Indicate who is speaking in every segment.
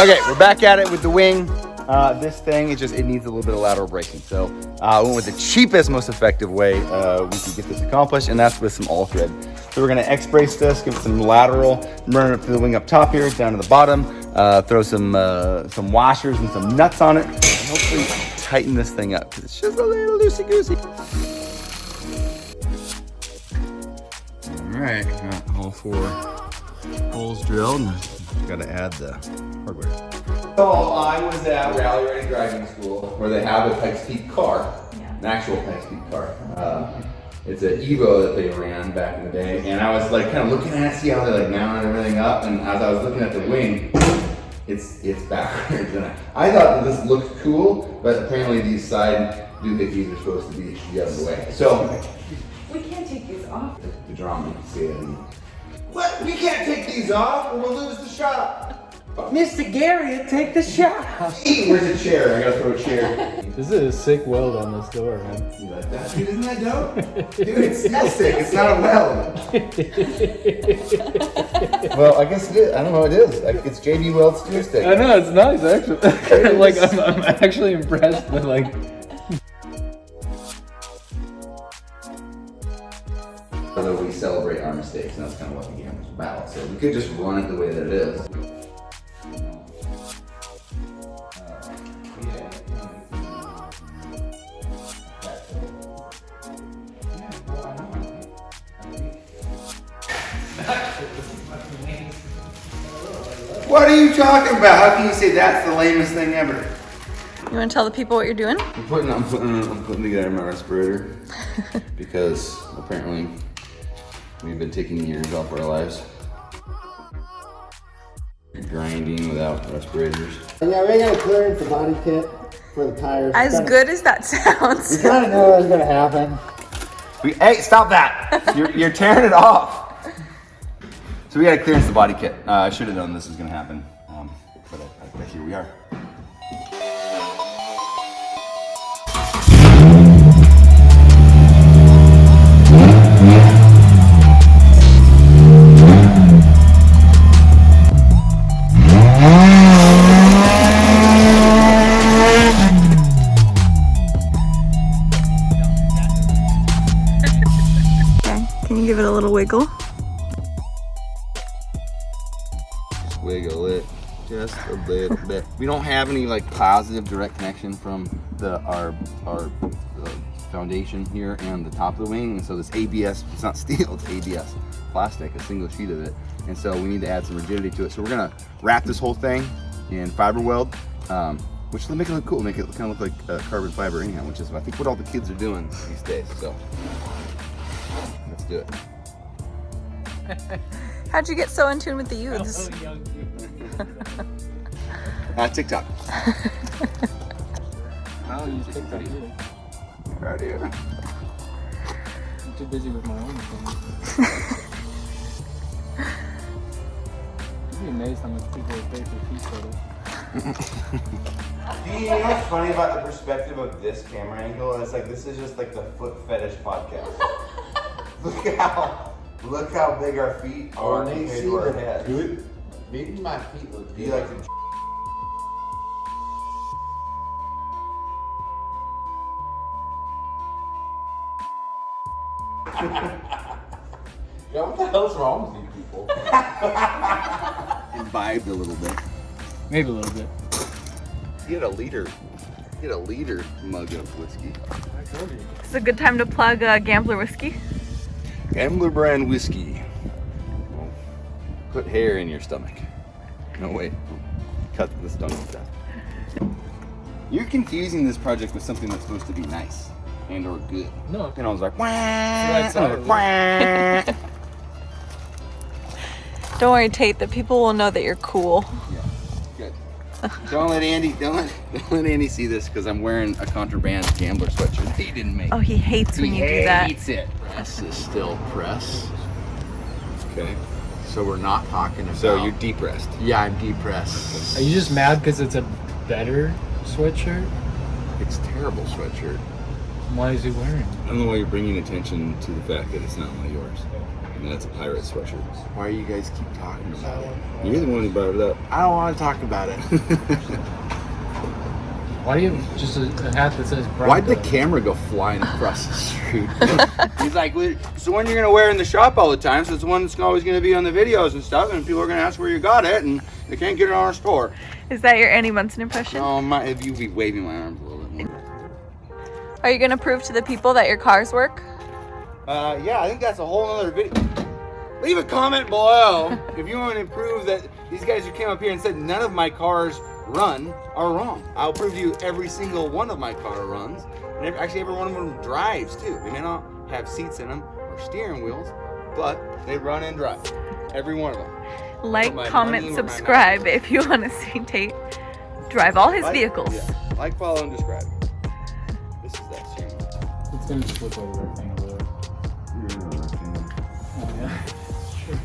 Speaker 1: Okay, we're back at it with the wing. This thing, it needs a little bit of lateral bracing. So we went with the cheapest, most effective way we could get this accomplished, and that's with some all thread. So we're gonna X-brace this, give it some lateral, run it through the wing up top here, down to the bottom, throw some washers and some nuts on it, and hopefully tighten this thing up, because it's just a little loosey-goosey. All right, got all 4 holes drilled. Gotta add the hardware. So I was at Rally Ready Driving School, where they have a Pikes Peak car, an actual Pikes Peak car. It's an Evo that they ran back in the day, and I was like kind of looking at it, see how they like mounted everything up, and as I was looking at the wing, it's backwards, and I thought that this looked cool, but apparently these side doohickeys are supposed to be the other way. So
Speaker 2: we can't take these off.
Speaker 1: The drama, see it. What? We can't take these off, or we'll lose the shot.
Speaker 3: Mr. Gary, take the shot.
Speaker 1: Where's a chair? I gotta throw a chair.
Speaker 3: This is a sick weld on this door, man.
Speaker 1: You like that? Dude, isn't that dope? Dude, it's still sick. It's not a weld. Well, I guess it is. I don't know. It is. It's JB Weld steer stick.
Speaker 3: I know, it's nice actually. Like I'm actually impressed with like.
Speaker 1: Although we celebrate our mistakes, and that's kind of what the game is about. So we could just run it the way that it is. What are you talking about? How can you say that's the lamest thing ever?
Speaker 2: You want to tell the people what you're doing?
Speaker 1: I'm putting together my respirator because apparently we've been taking years off our lives. Grinding without respirators.
Speaker 4: Yeah, we got a clearance the body kit for the tires.
Speaker 2: As good as that sounds.
Speaker 4: We kind of knew it was going to happen.
Speaker 1: Hey, stop that! You're tearing it off. So we got to clearance the body kit. I should have known this was going to happen, but here we are.
Speaker 2: Can you give it a little wiggle?
Speaker 1: Wiggle it just a little bit. We don't have any like positive direct connection from our foundation here and the top of the wing, and so this ABS, it's not steel, it's ABS plastic, a single sheet of it, and so we need to add some rigidity to it. So we're gonna wrap this whole thing in fiber weld, which will make it look cool, make it kind of look like carbon fiber anyhow, which is I think what all the kids are doing these days. So let's do it.
Speaker 2: How'd you get so in tune with the youths?
Speaker 1: TikTok.
Speaker 3: I'll use TikTok too.
Speaker 1: Right here.
Speaker 3: I'm too busy with my own thing. You'd be amazed how much people would pay for feet photos.
Speaker 1: You know what's funny about the perspective of this camera angle? It's like this is just like the foot fetish podcast. Look how big our feet are compared to our heads.
Speaker 4: Dude, maybe my feet look
Speaker 1: Do you like to
Speaker 4: Yeah, what the hell's wrong with you people?
Speaker 1: imbibed a little bit?
Speaker 3: Maybe a little bit.
Speaker 1: Get a liter mug of whiskey.
Speaker 3: I told you.
Speaker 2: It's a good time to plug Gambler Whiskey.
Speaker 1: Gambler brand whiskey. Put hair in your stomach. No, wait. Cut the stomach with that. You're confusing this project with something that's supposed to be nice and or good.
Speaker 3: No.
Speaker 1: And I was like, wah,
Speaker 3: Right side of
Speaker 1: wah.
Speaker 2: Don't worry, Tate, the people will know that you're cool.
Speaker 1: Yeah, good. Don't let Andy see this because I'm wearing a contraband gambler sweatshirt he didn't make.
Speaker 2: Oh, he hates when you do that.
Speaker 1: He hates it. Press is still press. Okay. So we're not talking about. So you're depressed. Yeah, I'm depressed.
Speaker 3: Are you just mad because it's a better sweatshirt?
Speaker 1: It's a terrible sweatshirt.
Speaker 3: Why is he wearing it?
Speaker 1: I don't know why you're bringing attention to the fact that it's not one of yours. And that's a pirate sweatshirt. Why do you guys keep talking about it? You're the one who brought it up. I don't want to talk about it.
Speaker 3: Why do you have just a hat that says Bronco?
Speaker 1: Why'd the camera go flying across the street? He's like, well, it's the one you're going to wear in the shop all the time, so it's the one that's always going to be on the videos and stuff, and people are going to ask where you got it, and they can't get it on our store.
Speaker 2: Is that your Annie Munson impression?
Speaker 1: No, if you be waving my arms a little bit more.
Speaker 2: Are you gonna prove to the people that your cars work?
Speaker 1: Yeah, I think that's a whole other video. Leave a comment below if you want to prove that these guys who came up here and said none of my cars run are wrong. I'll prove to you every single one of my car runs, and actually every one of them drives too. They may not have seats in them or steering wheels, but they run and drive. Every one of them.
Speaker 2: Like, comment, subscribe if you want to see Tate drive all his vehicles.
Speaker 1: Yeah. Like, follow, and subscribe. This is that stream.
Speaker 3: It's gonna just look like a rectangle there.
Speaker 1: You're a rectangle.
Speaker 3: Oh yeah. Sure.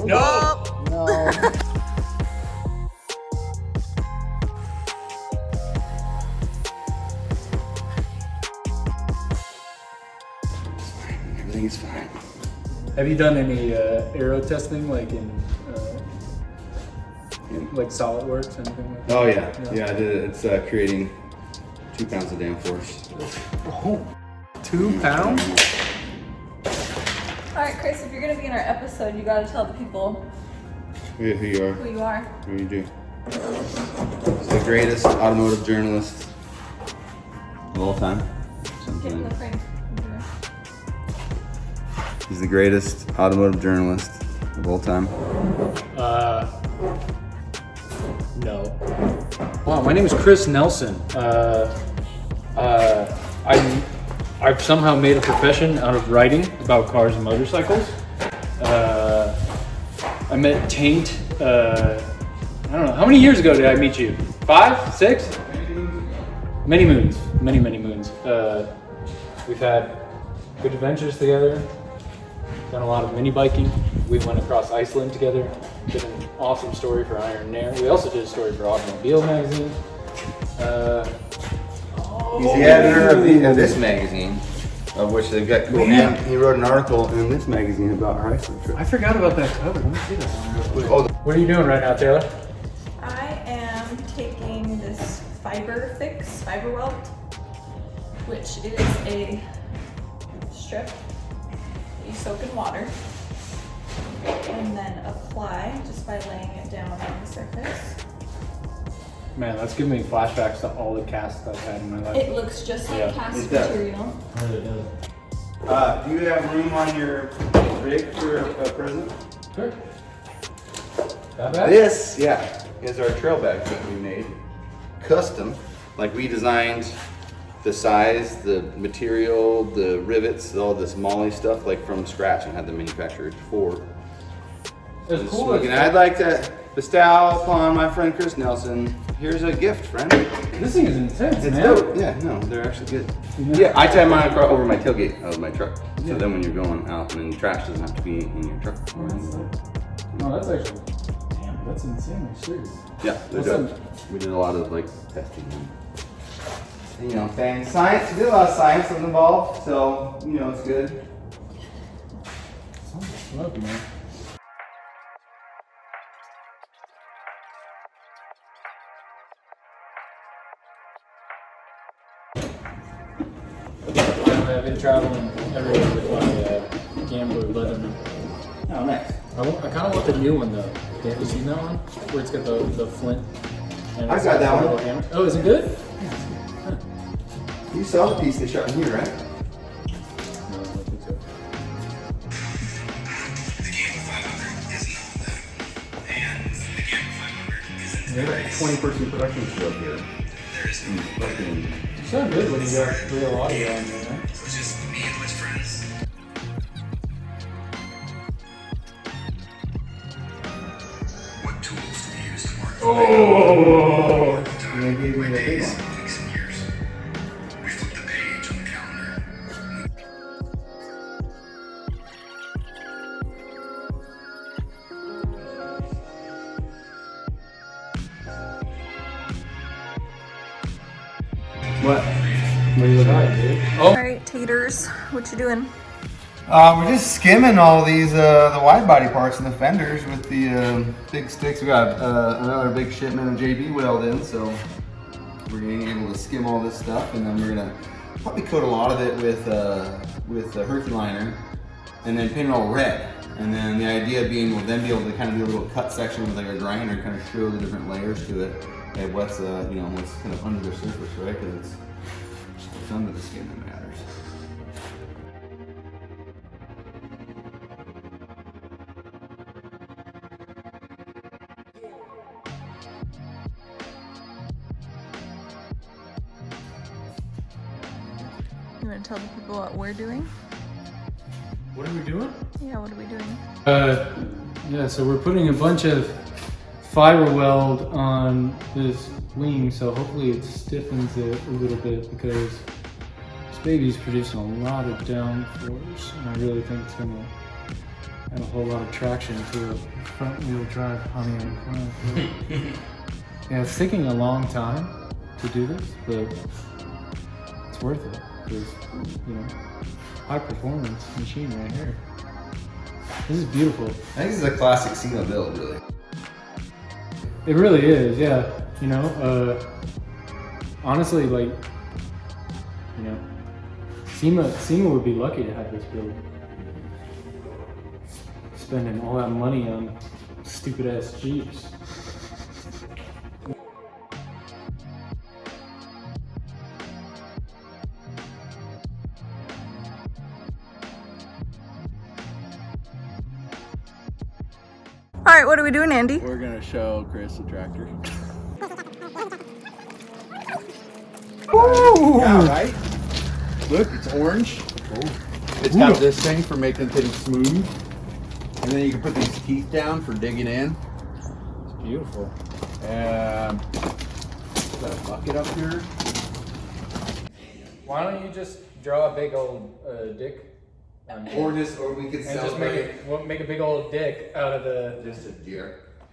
Speaker 1: No! No. Everything is fine.
Speaker 3: Have you done any aero testing, like in like SolidWorks, anything like that?
Speaker 1: Oh yeah, yeah. I did it. It's creating 2 pounds of downforce.
Speaker 3: Oh, 2 pounds?
Speaker 2: All right, Chris, if you're gonna be in our episode, you gotta tell the people
Speaker 1: Who you are?
Speaker 2: who you are.
Speaker 1: What do you do? He's the greatest automotive journalist of all time.
Speaker 2: Get in the frame.
Speaker 1: He's the greatest automotive journalist of all time.
Speaker 3: No. Wow, my name is Chris Nelson. I've somehow made a profession out of writing about cars and motorcycles. I met Taint, I don't know, how many years ago did I meet you? 5, 6? Many moons, many moons. We've had good adventures together, done a lot of mini biking. We went across Iceland together, did an awesome story for Iron and Air. We also did a story for Automobile Magazine.
Speaker 1: He's the editor of this magazine, of which they've got cool. And he wrote an article in this magazine about our Iceland trip.
Speaker 3: I forgot about that cover. Let me see this.
Speaker 1: Oh,
Speaker 3: What are you doing right now, Taylor?
Speaker 2: I am taking this fiber weld, which is a strip that you soak in water and then apply just by laying it down on the surface.
Speaker 3: Man, that's giving me flashbacks to all the casts I've had in my life.
Speaker 2: It looks just like
Speaker 3: Yeah,
Speaker 2: cast
Speaker 1: it does.
Speaker 2: material.
Speaker 1: do you have room on your rig for a present?
Speaker 3: Sure. That bad?
Speaker 1: This, is our trail bag that we made. Custom. Like, we designed the size, the material, the rivets, all this MOLLE stuff, like from scratch, and had them manufactured for.
Speaker 3: It's cool.
Speaker 1: And I'd like to bestow upon my friend Chris Nelson. Here's a gift, friend.
Speaker 3: This thing is intense,
Speaker 1: It's
Speaker 3: man.
Speaker 1: dope. Yeah, no, they're actually good. Yeah, I tie mine over my tailgate of my truck. So then when you're going out, and then trash doesn't have to be in your truck.
Speaker 3: No, that's actually, damn, that's insanely serious.
Speaker 1: Yeah, they're
Speaker 3: What's
Speaker 1: dope. We did a lot of like testing. And, you know, things. Science, we did a lot of science was involved, so you know it's good.
Speaker 3: Sounds smoky, man. I've been traveling everywhere with my Gambler Leatherman.
Speaker 1: Oh, nice.
Speaker 3: I kind of want the new one though. Have you seen that one? Where it's got the flint. And
Speaker 1: I
Speaker 3: it's
Speaker 1: got that
Speaker 3: a
Speaker 1: one.
Speaker 3: little hammer. Oh, is it good?
Speaker 1: You saw the piece they shot in here, right?
Speaker 3: No, I don't think so.
Speaker 1: They have a 20-person production show here.
Speaker 3: You sound good when you got real audio on there, man.
Speaker 1: Oh! And they gave me the big one.
Speaker 3: What? What are you looking at, dude? Oh.
Speaker 2: All right, Taters, what you doing?
Speaker 1: We're just skimming all these the wide body parts and the fenders with the big sticks. We got another big shipment of JB Weld in, so we're gonna be able to skim all this stuff, and then we're gonna probably coat a lot of it with Herculiner, and then paint it all red. And then the idea being we'll then be able to kind of do a little cut section with like a grinder, kind of show the different layers to it, and what's what's kind of under the surface, right? Because it's under the skin that matters.
Speaker 2: You want to tell the people what we're doing?
Speaker 3: What are we doing?
Speaker 2: Yeah, what are we doing?
Speaker 3: Yeah, so we're putting a bunch of fiber weld on this wing, so hopefully it stiffens it a little bit, because this baby's producing a lot of downforce, and I really think it's gonna add a whole lot of traction to a front wheel drive Pontiac Escudo. Yeah, it's taking a long time to do this, but it's worth it, because, you know, high performance machine right here. This is beautiful.
Speaker 1: I think this is a classic SEMA build, really.
Speaker 3: It really is, yeah. You know, honestly, like, you know, SEMA would be lucky to have this build. Spending all that money on stupid ass Jeeps.
Speaker 2: All right, what are we doing, Andy?
Speaker 1: We're gonna show Chris the tractor.
Speaker 3: Ooh.
Speaker 1: Yeah, right? Look, it's orange. It's got this thing for making things smooth. And then you can put these teeth down for digging in. It's beautiful. Got a bucket up here.
Speaker 3: Why don't you just draw a big old dick?
Speaker 1: Or we could
Speaker 3: And just make a big old dick out of the.
Speaker 1: just a deer.